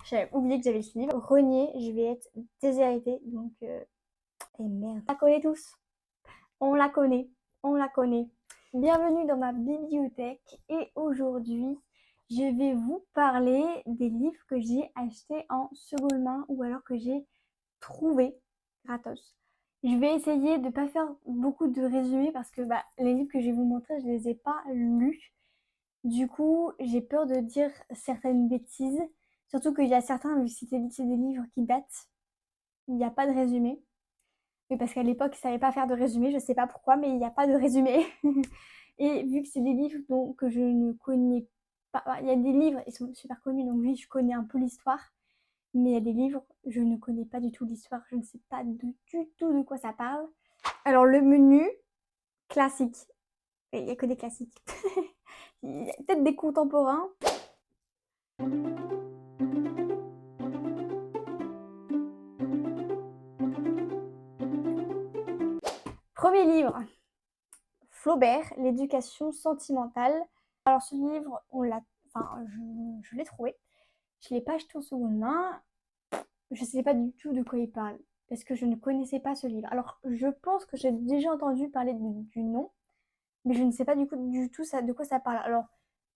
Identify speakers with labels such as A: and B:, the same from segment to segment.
A: J'avais oublié que j'avais ce livre. Renier, je vais être déshéritée. Donc, et merde. On la connaît tous. On la connaît. On la connaît. Bienvenue dans ma bibliothèque. Et aujourd'hui, je vais vous parler des livres que j'ai achetés en seconde main ou alors que j'ai trouvé gratos. Je vais essayer de ne pas faire beaucoup de résumés parce que les livres que je vais vous montrer, je ne les ai pas lus. Du coup, j'ai peur de dire certaines bêtises. Surtout qu'il y a certains, vu que c'est des livres qui datent, il n'y a pas de résumé. Mais parce qu'à l'époque, ils ne savaient pas faire de résumé, je ne sais pas pourquoi, mais il n'y a pas de résumé. Et vu que c'est des livres que je ne connais pas, il y a des livres, ils sont super connus, donc oui, je connais un peu l'histoire. Mais il y a des livres, je ne connais pas du tout l'histoire, je ne sais pas du tout de quoi ça parle. Alors le menu, classique. Il n'y a que des classiques. Il y a peut-être des contemporains. Premier livre, Flaubert, l'éducation sentimentale. Alors ce livre, je l'ai trouvé. Je ne l'ai pas acheté en seconde main. Je ne sais pas du tout de quoi il parle, parce que je ne connaissais pas ce livre. Alors je pense que j'ai déjà entendu parler du nom, mais je ne sais pas du tout ça, de quoi ça parle. Alors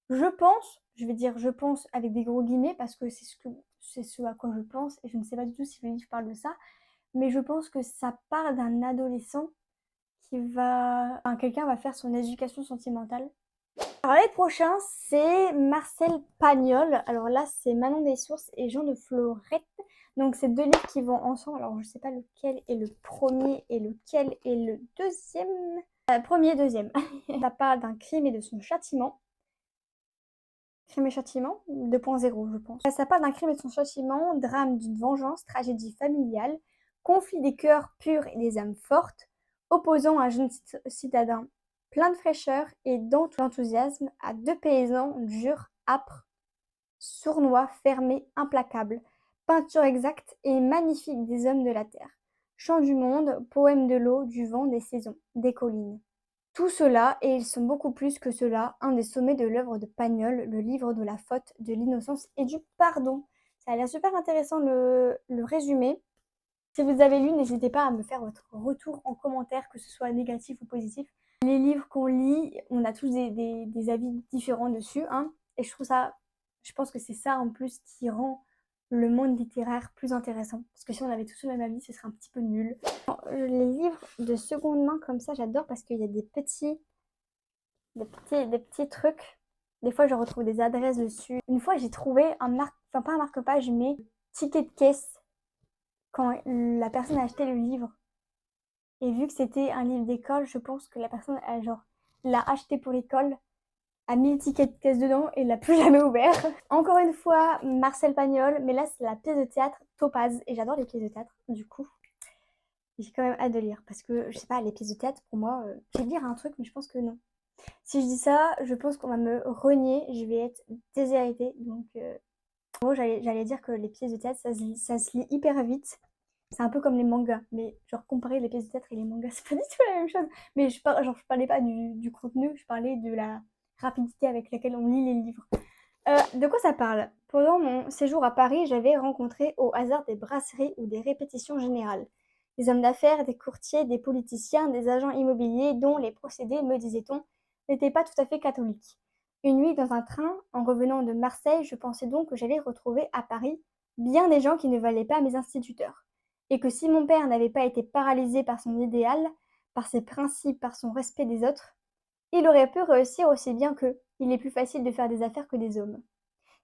A: je pense, je vais dire je pense avec des gros guillemets, parce que c'est ce à quoi je pense, et je ne sais pas du tout si le livre parle de ça, mais je pense que ça parle d'un adolescent quelqu'un va faire son éducation sentimentale. Alors l'année prochaine, c'est Marcel Pagnol. Alors là, c'est Manon des Sources et Jean de Florette. Donc c'est deux livres qui vont ensemble. Alors je sais pas lequel est le premier et lequel est le deuxième. Premier, deuxième. Ça parle d'un crime et de son châtiment. Crime et châtiment 2.0, je pense. Ça parle d'un crime et de son châtiment, drame d'une vengeance, tragédie familiale, conflit des cœurs purs et des âmes fortes, opposant un jeune citadin plein de fraîcheur et d'enthousiasme à deux paysans durs, âpres, sournois, fermés, implacables. Peinture exacte et magnifique des hommes de la terre. Chant du monde, poème de l'eau, du vent, des saisons, des collines. Tout cela, et ils sont beaucoup plus que cela, un des sommets de l'œuvre de Pagnol, le livre de la faute, de l'innocence et du pardon. Ça a l'air super intéressant le résumé. Si vous avez lu, n'hésitez pas à me faire votre retour en commentaire, que ce soit négatif ou positif. Les livres qu'on lit, on a tous des avis différents dessus, hein, et je pense que c'est ça en plus qui rend le monde littéraire plus intéressant. Parce que si on avait tous le même avis, ce serait un petit peu nul. Les livres de seconde main comme ça, j'adore parce qu'il y a des petits trucs. Des fois, je retrouve des adresses dessus. Une fois, j'ai trouvé pas un marque-page, mais ticket de caisse quand la personne a acheté le livre. Et vu que c'était un livre d'école, je pense que la personne l'a acheté pour l'école, a mis le ticket de caisse dedans et l'a plus jamais ouvert. Encore une fois, Marcel Pagnol, mais là, c'est la pièce de théâtre Topaz. Et j'adore les pièces de théâtre, du coup. J'ai quand même hâte de lire parce que, je sais pas, les pièces de théâtre, pour moi, je vais dire un truc, mais je pense que non. Si je dis ça, je pense qu'on va me renier, je vais être déshéritée. Donc, en gros, j'allais dire que les pièces de théâtre, ça se lit hyper vite. C'est un peu comme les mangas, mais genre comparer les pièces de théâtre et les mangas, c'est pas du tout la même chose. Mais je parlais pas du contenu, je parlais de la rapidité avec laquelle on lit les livres. De quoi ça parle? Pendant mon séjour à Paris, j'avais rencontré au hasard des brasseries ou des répétitions générales. Des hommes d'affaires, des courtiers, des politiciens, des agents immobiliers dont les procédés, me disait-on, n'étaient pas tout à fait catholiques. Une nuit dans un train, en revenant de Marseille, je pensais donc que j'allais retrouver à Paris bien des gens qui ne valaient pas mes instituteurs. Et que si mon père n'avait pas été paralysé par son idéal, par ses principes, par son respect des autres, il aurait pu réussir aussi bien qu'eux. Il est plus facile de faire des affaires que des hommes.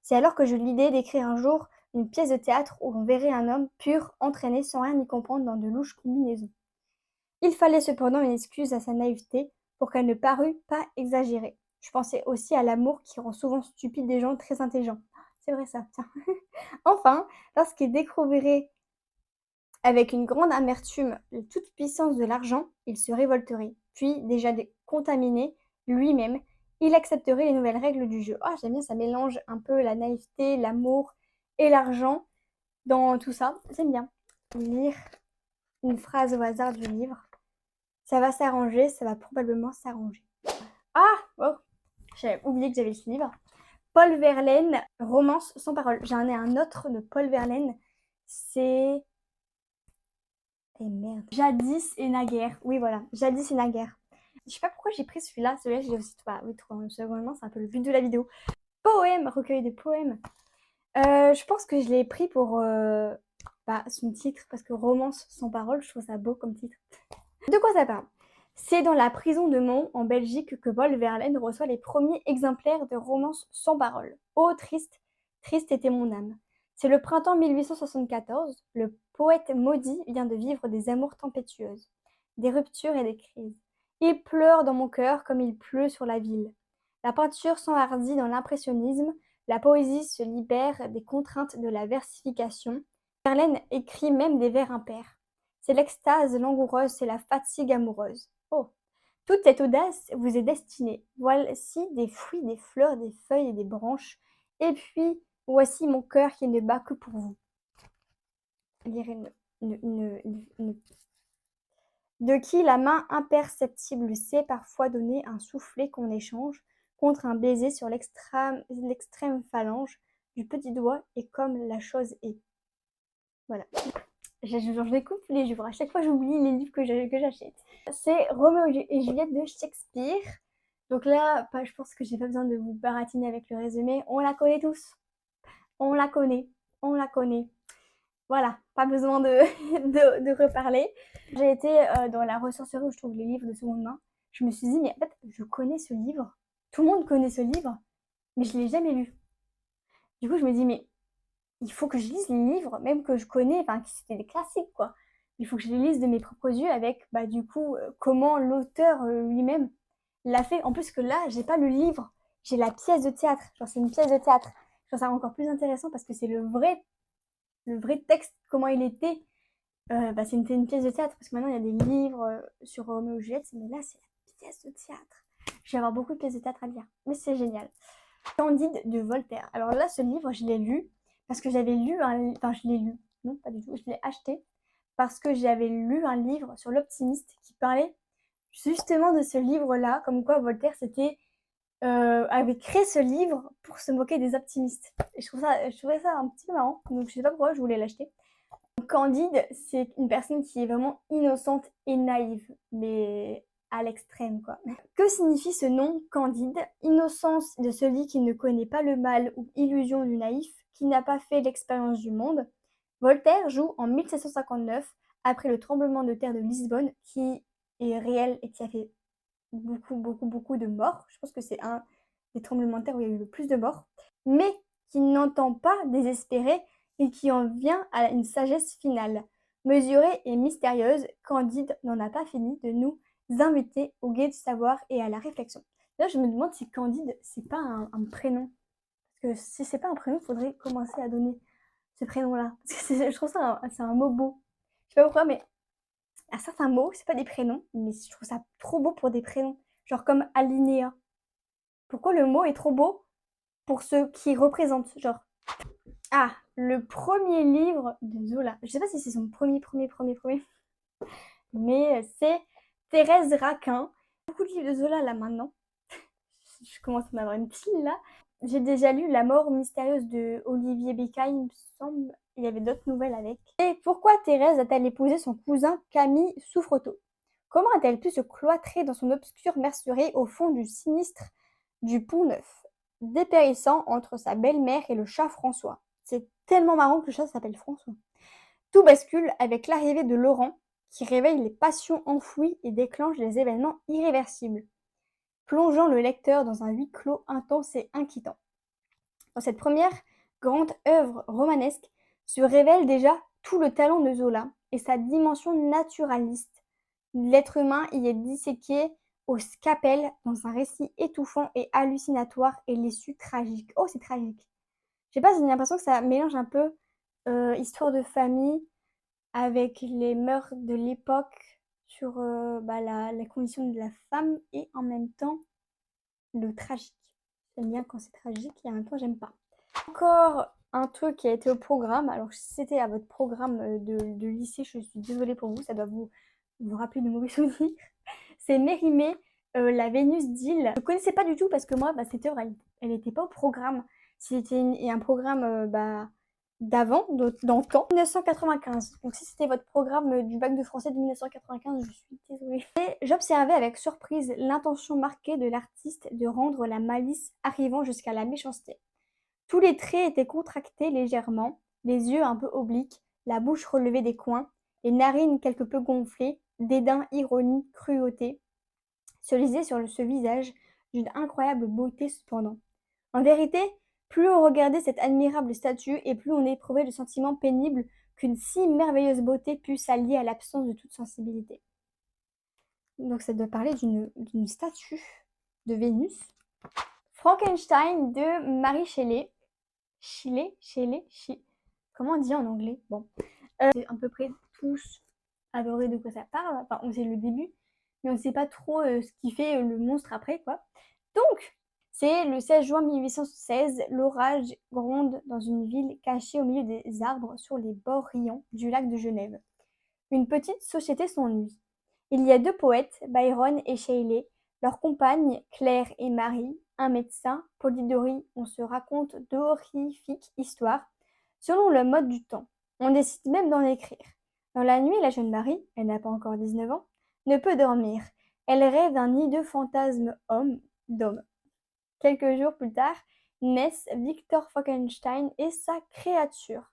A: C'est alors que j'eus l'idée d'écrire un jour une pièce de théâtre où l'on verrait un homme pur, entraîné sans rien y comprendre dans de louches combinaisons. Il fallait cependant une excuse à sa naïveté pour qu'elle ne parût pas exagérée. Je pensais aussi à l'amour qui rend souvent stupides des gens très intelligents. C'est vrai ça, tiens. Enfin, lorsqu'il découvrirait avec une grande amertume la toute-puissance de l'argent, il se révolterait. Puis, déjà contaminé lui-même, il accepterait les nouvelles règles du jeu. Ah, j'aime bien, ça mélange un peu la naïveté, l'amour et l'argent dans tout ça. J'aime bien lire une phrase au hasard du livre. Ça va s'arranger, ça va probablement s'arranger. Ah, oh, j'avais oublié que j'avais ce livre. Paul Verlaine, Romance sans parole. J'en ai un autre de Paul Verlaine. C'est... Eh merde. Jadis et naguère. Oui, voilà. Jadis et naguère. Je sais pas pourquoi j'ai pris celui-là. Celui-là, je l'ai aussi... Bah, oui, trop secondairement, c'est un peu le but de la vidéo. Poème, recueil de poèmes. Je pense que je l'ai pris pour son titre, parce que Romance sans parole, je trouve ça beau comme titre. De quoi ça parle? C'est dans la prison de Mons, en Belgique, que Paul Verlaine reçoit les premiers exemplaires de Romance sans parole. Oh, triste, triste était mon âme. C'est le printemps 1874. Le poète maudit vient de vivre des amours tempétueuses, des ruptures et des crises. Il pleure dans mon cœur comme il pleut sur la ville. La peinture s'enhardit dans l'impressionnisme, la poésie se libère des contraintes de la versification. Verlaine écrit même des vers impairs. C'est l'extase langoureuse, c'est la fatigue amoureuse. Oh, toute cette audace vous est destinée. Voici des fruits, des fleurs, des feuilles et des branches. Et puis, voici mon cœur qui ne bat que pour vous. Lire De qui la main imperceptible sait parfois donner un soufflet qu'on échange contre un baiser sur l'extrême phalange du petit doigt et comme la chose est. Voilà. Je découvre les livres. À chaque fois, j'oublie les livres que j'achète. C'est Roméo et Juliette de Shakespeare. Donc là, je pense que j'ai pas besoin de vous baratiner avec le résumé. On la connaît tous. On la connaît. On la connaît. Voilà, pas besoin de, de reparler. J'ai été dans la ressourcerie où je trouve les livres de seconde main. Je me suis dit, mais en fait, je connais ce livre. Tout le monde connaît ce livre, mais je ne l'ai jamais lu. Du coup, je me dis, mais il faut que je lise les livres, même que je connais, enfin, que c'était des classiques, quoi. Il faut que je les lise de mes propres yeux avec, du coup, comment l'auteur lui-même l'a fait. En plus que là, j'ai pas le livre, j'ai la pièce de théâtre. Genre, c'est une pièce de théâtre. Je trouve ça encore plus intéressant parce que c'est le vrai texte, comment il était. C'était une pièce de théâtre parce que maintenant, il y a des livres sur Roméo et Juliette, mais là, c'est la pièce de théâtre. Je vais avoir beaucoup de pièces de théâtre à lire, mais c'est génial. Candide de Voltaire. Alors là, ce livre, je l'ai lu parce que j'avais lu un... Enfin, je l'ai lu. Non, pas du tout. Je l'ai acheté parce que j'avais lu un livre sur l'optimiste qui parlait justement de ce livre-là, comme quoi Voltaire avait créé ce livre pour se moquer des optimistes. Et je trouvais ça un petit peu marrant, donc je sais pas pourquoi je voulais l'acheter. Candide, c'est une personne qui est vraiment innocente et naïve, mais à l'extrême, quoi. Que signifie ce nom, Candide? Innocence de celui qui ne connaît pas le mal ou illusion du naïf, qui n'a pas fait l'expérience du monde. Voltaire joue en 1759, après le tremblement de terre de Lisbonne, qui est réel et qui a fait beaucoup de morts. Je pense que c'est un des tremblements de terre où il y a eu le plus de morts. Mais qui n'entend pas désespérer et qui en vient à une sagesse finale. Mesurée et mystérieuse, Candide n'en a pas fini de nous inviter au guet du savoir et à la réflexion. Là, je me demande si Candide, c'est pas un prénom. Parce que si c'est pas un prénom, il faudrait commencer à donner ce prénom-là. Parce que je trouve ça c'est un mot beau. Je sais pas pourquoi, mais à certains mots, c'est pas des prénoms, mais je trouve ça trop beau pour des prénoms. Genre comme alinéa. Pourquoi le mot est trop beau pour ce qui représente? Genre, ah, le premier livre de Zola. Je sais pas si c'est son premier, mais c'est Thérèse Raquin. Beaucoup de livres de Zola là maintenant. Je commence à m'avoir une pile là. J'ai déjà lu La mort mystérieuse de Olivier Bécaille, il me semble. Il y avait d'autres nouvelles avec. Et pourquoi Thérèse a-t-elle épousé son cousin Camille Souffretot? Comment a-t-elle pu se cloîtrer dans son obscure mercerie au fond du sinistre du Pont-Neuf, dépérissant entre sa belle-mère et le chat François? C'est tellement marrant que le chat s'appelle François. Tout bascule avec l'arrivée de Laurent, qui réveille les passions enfouies et déclenche des événements irréversibles, plongeant le lecteur dans un huis clos intense et inquiétant. Dans cette première grande œuvre romanesque se révèle déjà tout le talent de Zola et sa dimension naturaliste. L'être humain y est disséqué au scalpel dans un récit étouffant et hallucinatoire et l'issue tragique. Oh, c'est tragique. Je sais pas, j'ai l'impression que ça mélange un peu histoire de famille avec les mœurs de l'époque sur la condition de la femme et en même temps le tragique. J'aime bien quand c'est tragique et en même temps j'aime pas. Encore un truc qui a été au programme. Alors si c'était à votre programme de lycée, je suis désolée pour vous, ça doit vous rappeler de mauvais souvenirs. C'est Mérimée, la Vénus d'Île. Je ne connaissais pas du tout parce que moi, c'était oral. elle n'était pas au programme. C'était un programme d'avant, dans le temps, 1995. Donc si c'était votre programme du bac de français de 1995, je suis désolée. Et j'observais avec surprise l'intention marquée de l'artiste de rendre la malice arrivant jusqu'à la méchanceté. Tous les traits étaient contractés légèrement, les yeux un peu obliques, la bouche relevée des coins, les narines quelque peu gonflées, dédain, ironie, cruauté se lisaient sur ce visage d'une incroyable beauté cependant. En vérité, plus on regardait cette admirable statue et plus on éprouvait le sentiment pénible qu'une si merveilleuse beauté pût s'allier à l'absence de toute sensibilité. Donc ça doit parler d'une statue de Vénus. Frankenstein de Mary Shelley. Comment on dit en anglais? Bon. C'est à peu près tous adoré de quoi ça parle. Enfin, on sait le début, mais on ne sait pas trop ce qui fait le monstre après, quoi. Donc, c'est le 16 juin 1816, l'orage gronde dans une ville cachée au milieu des arbres sur les bords riants du lac de Genève. Une petite société s'ennuie. Il y a deux poètes, Byron et Shelley, leurs compagnes, Claire et Marie, un médecin, Polidori, on se raconte d'horrifiques histoires, selon le mode du temps. On décide même d'en écrire. Dans la nuit, la jeune Marie, elle n'a pas encore 19 ans, ne peut dormir. Elle rêve d'un hideux fantasme d'homme. Quelques jours plus tard, naissent Victor Frankenstein et sa créature.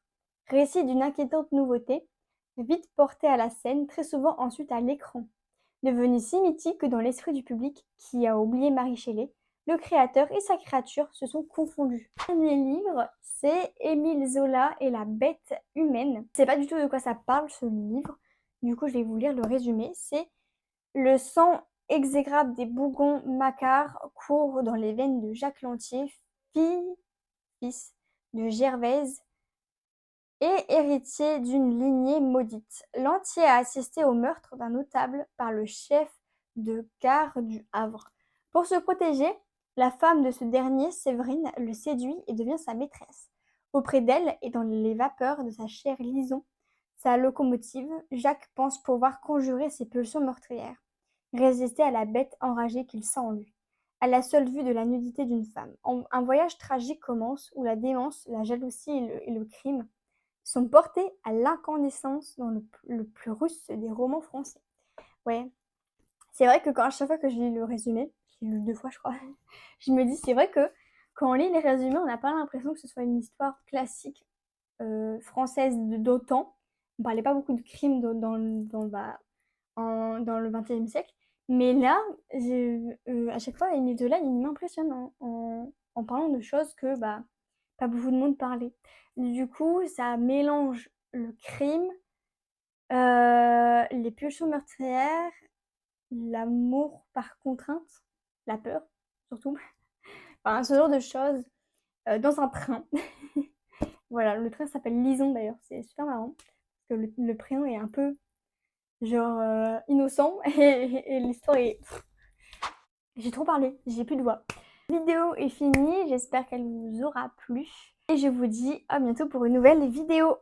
A: Récit d'une inquiétante nouveauté, vite portée à la scène, très souvent ensuite à l'écran. Devenu si mythique que dans l'esprit du public, qui a oublié Mary Shelley, le créateur et sa créature se sont confondus. Le dernier livre, c'est Émile Zola et la bête humaine. Je sais pas du tout de quoi ça parle ce livre, du coup je vais vous lire le résumé. C'est le sang exécrable des bougons macares court dans les veines de Jacques Lantier, fils de Gervaise et héritier d'une lignée maudite. Lantier a assisté au meurtre d'un notable par le chef de gare du Havre. Pour se protéger, la femme de ce dernier, Séverine, le séduit et devient sa maîtresse. Auprès d'elle et dans les vapeurs de sa chère Lison, sa locomotive, Jacques pense pouvoir conjurer ses pulsions meurtrières, résister à la bête enragée qu'il sent en lui, à la seule vue de la nudité d'une femme. Un voyage tragique commence où la démence, la jalousie et le crime sont portés à l'incandescence dans le plus russe des romans français. Ouais, c'est vrai que à chaque fois que je lis le résumé, je l'ai lu 2 fois je crois, je me dis c'est vrai que quand on lit les résumés, on n'a pas l'impression que ce soit une histoire classique française d'autant. On parlait pas beaucoup de crimes dans le XXe siècle, mais là, à chaque fois, Émile Zola, il m'impressionne en parlant de choses que pas beaucoup de monde parlait. Du coup, ça mélange le crime, les pulsions meurtrières, l'amour par contrainte, la peur surtout, enfin ce genre de choses dans un train. Voilà, le train s'appelle Lison d'ailleurs, c'est super marrant parce que le prénom est un peu genre innocent et l'histoire est... J'ai trop parlé, j'ai plus de voix. La vidéo est finie, j'espère qu'elle vous aura plu et je vous dis à bientôt pour une nouvelle vidéo.